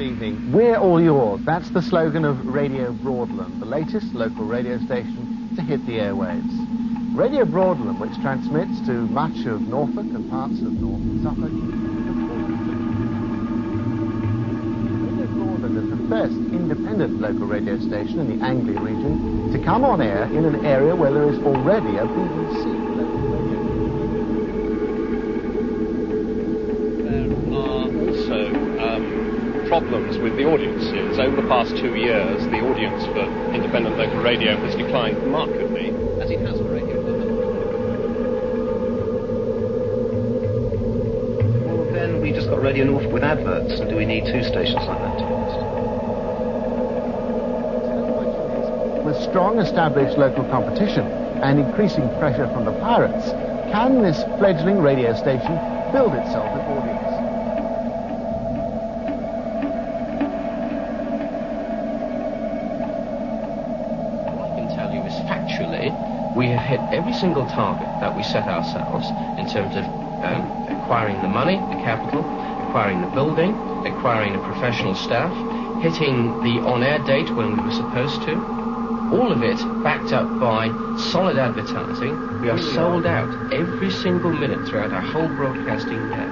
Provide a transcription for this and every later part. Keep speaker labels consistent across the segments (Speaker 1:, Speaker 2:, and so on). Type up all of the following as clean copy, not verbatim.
Speaker 1: Good evening. We're all yours. That's the slogan of Radio Broadland, the latest local radio station to hit the airwaves. Radio Broadland, which transmits to much of Norfolk and parts of North Suffolk. Radio Broadland is the first independent local radio station in the Anglia region to come on air in an area where there is already a BBC local radio.
Speaker 2: There are also problems with the audiences. Over the past 2 years, the audience for independent local radio has declined markedly, as it has for radio.
Speaker 3: Well, then we just got Radio Norfolk with adverts, and do we need two stations like that, to be honest?
Speaker 1: With strong established local competition and increasing pressure from the pirates, can this fledgling radio station build itself an audience?
Speaker 4: We have hit every single target that we set ourselves in terms of acquiring the money, the capital, acquiring the building, acquiring the professional staff, hitting the on-air date when we were supposed to. All of it backed up by solid advertising. We are sold out every single minute throughout our whole broadcasting year.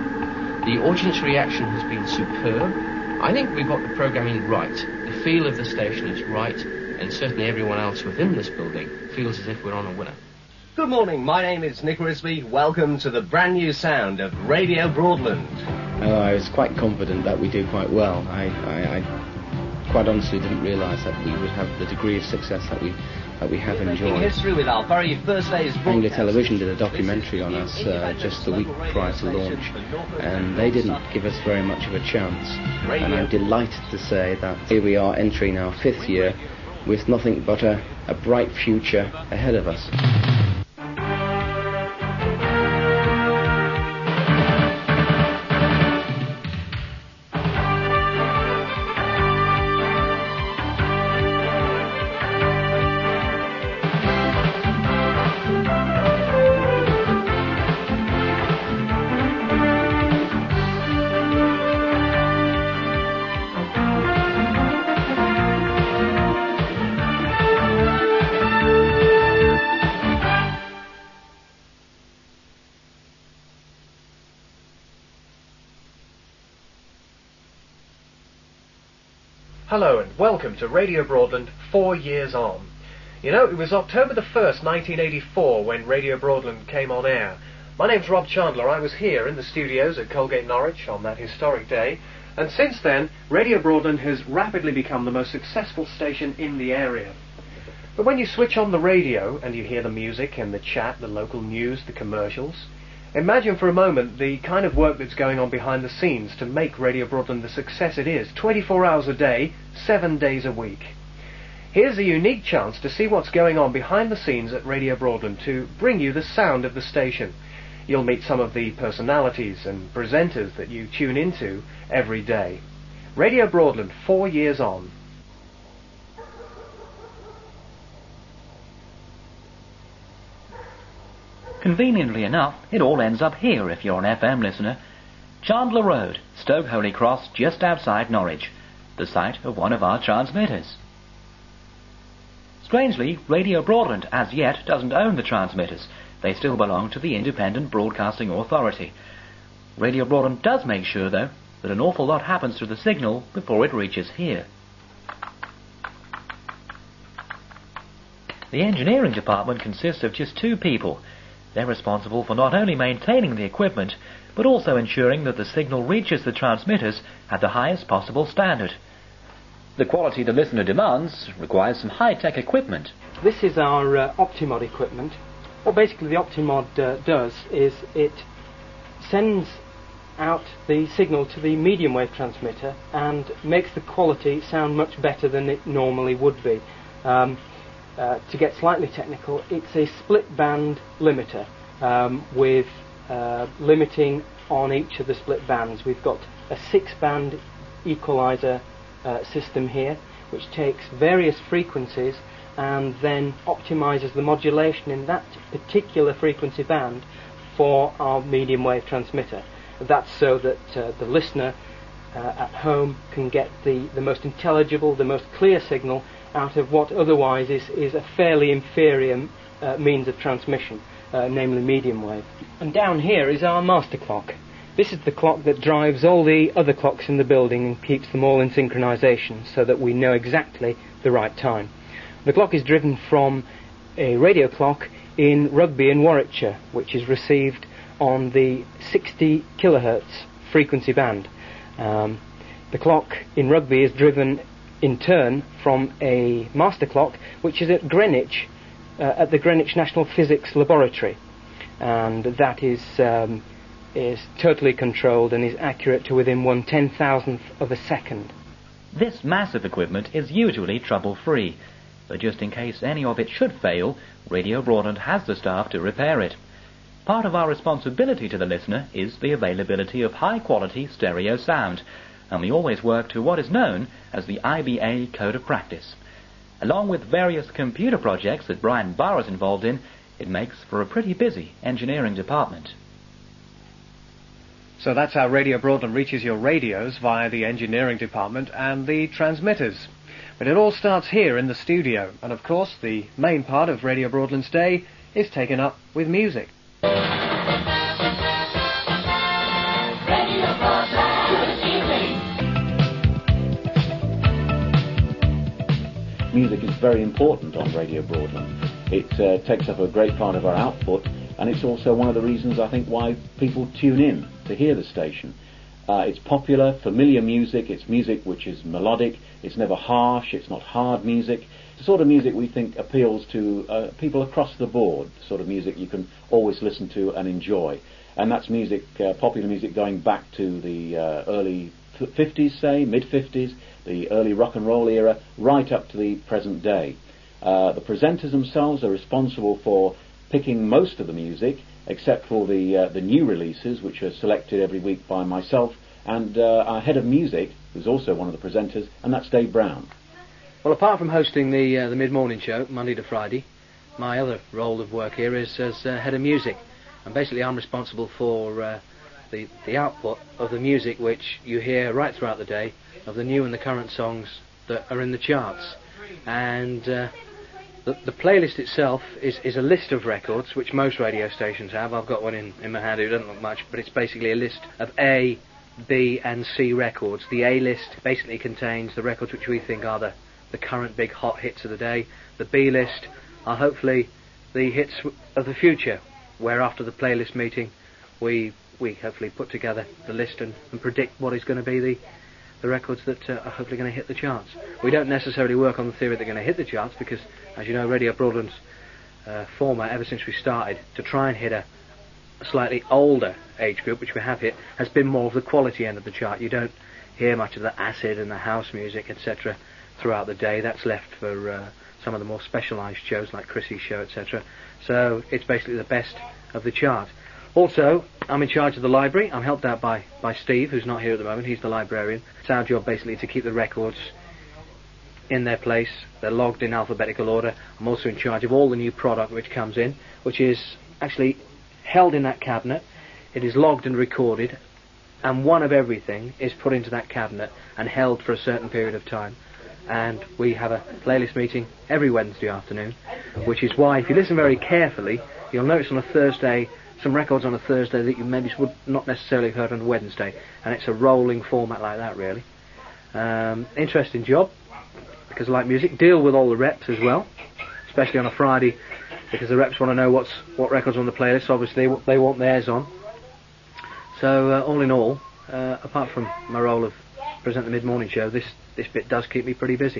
Speaker 4: The audience reaction has been superb. I think we've got the programming right. The feel of the station is right. And certainly everyone else within this building feels as if we're on a winner.
Speaker 3: Good morning, my name is Nick Risby. Welcome to the brand new sound of Radio Broadland.
Speaker 5: I was quite confident that we do quite well. I quite honestly didn't realise that we would have the degree of success that we have enjoyed.
Speaker 3: Making history with our very first day's broadcast.
Speaker 5: Anglia Television did a documentary on us just the week prior to launch, and they didn't give us very much of a chance. And I'm delighted to say that here we are entering our 5th year with nothing but a bright future ahead of us.
Speaker 6: Hello and welcome to Radio Broadland 4 years on. You know, it was October the 1st, 1984 when Radio Broadland came on air. My name's Rob Chandler. I was here in the studios at Colgate, Norwich on that historic day, and since then Radio Broadland has rapidly become the most successful station in the area. But when you switch on the radio and you hear the music and the chat, the local news, the commercials, imagine for a moment the kind of work that's going on behind the scenes to make Radio Broadland the success it is, 24 hours a day, 7 days a week. Here's a unique chance to see what's going on behind the scenes at Radio Broadland to bring you the sound of the station. You'll meet some of the personalities and presenters that you tune into every day. Radio Broadland, 4 years on.
Speaker 7: Conveniently enough, it all ends up here if you're an FM listener. Chandler Road, Stoke Holy Cross, just outside Norwich, the site of one of our transmitters. Strangely, Radio Broadland as yet doesn't own the transmitters. They still belong to the Independent Broadcasting Authority. Radio Broadland does make sure, though, that an awful lot happens to the signal before it reaches here. The engineering department consists of just 2 people. They're responsible for not only maintaining the equipment, but also ensuring that the signal reaches the transmitters at the highest possible standard. The quality the listener demands requires some high-tech equipment.
Speaker 8: This is our Optimod equipment. What basically the Optimod does is it sends out the signal to the medium wave transmitter and makes the quality sound much better than it normally would be. To get slightly technical, it's a split band limiter with limiting on each of the split bands. We've got a 6-band equalizer system here, which takes various frequencies and then optimizes the modulation in that particular frequency band for our medium wave transmitter. That's so that the listener at home can get the most intelligible, the most clear signal out of what otherwise is a fairly inferior means of transmission, namely medium wave. And down here is our master clock. This is the clock that drives all the other clocks in the building and keeps them all in synchronization so that we know exactly the right time. The clock is driven from a radio clock in Rugby in Warwickshire, which is received on the 60 kilohertz frequency band. The clock in Rugby is driven in turn from a master clock which is at Greenwich, at the Greenwich National Physics Laboratory, and that is totally controlled and is accurate to within 1/10,000th of a second.
Speaker 7: This massive equipment is usually trouble-free, but just in case any of it should fail, Radio Broadland has the staff to repair it. Part of our responsibility to the listener is the availability of high-quality stereo sound, and we always work to what is known as the IBA Code of Practice. Along with various computer projects that Brian Barr is involved in, it makes for a pretty busy engineering department.
Speaker 6: So that's how Radio Broadland reaches your radios via the engineering department and the transmitters. But it all starts here in the studio, and of course the main part of Radio Broadland's day is taken up with music.
Speaker 9: Music is very important on Radio Broadland. It takes up a great part of our output, and it's also one of the reasons, I think, why people tune in to hear the station. It's popular, familiar music. It's music which is melodic. It's never harsh. It's not hard music. It's the sort of music we think appeals to people across the board, the sort of music you can always listen to and enjoy. And that's music, popular music going back to the early 50s, say, mid-50s, the early rock and roll era, right up to the present day. The presenters themselves are responsible for picking most of the music, except for the new releases, which are selected every week by myself and our head of music, who's also one of the presenters, and that's Dave Brown.
Speaker 10: Well, apart from hosting the mid-morning show, Monday to Friday, my other role of work here is as head of music. And basically I'm responsible for the output of the music which you hear right throughout the day, of the new and the current songs that are in the charts. And the playlist itself is a list of records, which most radio stations have. I've got one in my hand. It doesn't look much, but it's basically a list of A, B and C records. The A list basically contains the records which we think are the current big hot hits of the day. The B list are hopefully the hits of the future, where after the playlist meeting we hopefully put together the list and predict what is going to be the records that are hopefully going to hit the charts. We don't necessarily work on the theory they're going to hit the charts because, as you know, Radio Broadland's format ever since we started to try and hit a slightly older age group, which we have hit, has been more of the quality end of the chart. You don't hear much of the acid and the house music, etc. throughout the day. That's left for some of the more specialised shows like Chrissy's show, etc. So it's basically the best of the chart. Also, I'm in charge of the library. I'm helped out by Steve, who's not here at the moment. He's the librarian. It's our job basically to keep the records in their place. They're logged in alphabetical order. I'm also in charge of all the new product which comes in, which is actually held in that cabinet. It is logged and recorded, and one of everything is put into that cabinet and held for a certain period of time. And we have a playlist meeting every Wednesday afternoon, which is why, if you listen very carefully, you'll notice on a Thursday some records on a Thursday that you maybe would not necessarily have heard on a Wednesday, and it's a rolling format like that, really. Interesting job, because I like music. Deal with all the reps as well, especially on a Friday, because the reps want to know what records are on the playlist. So obviously they want theirs on. So all in all, apart from my role of present the mid-morning show, this bit does keep me pretty busy.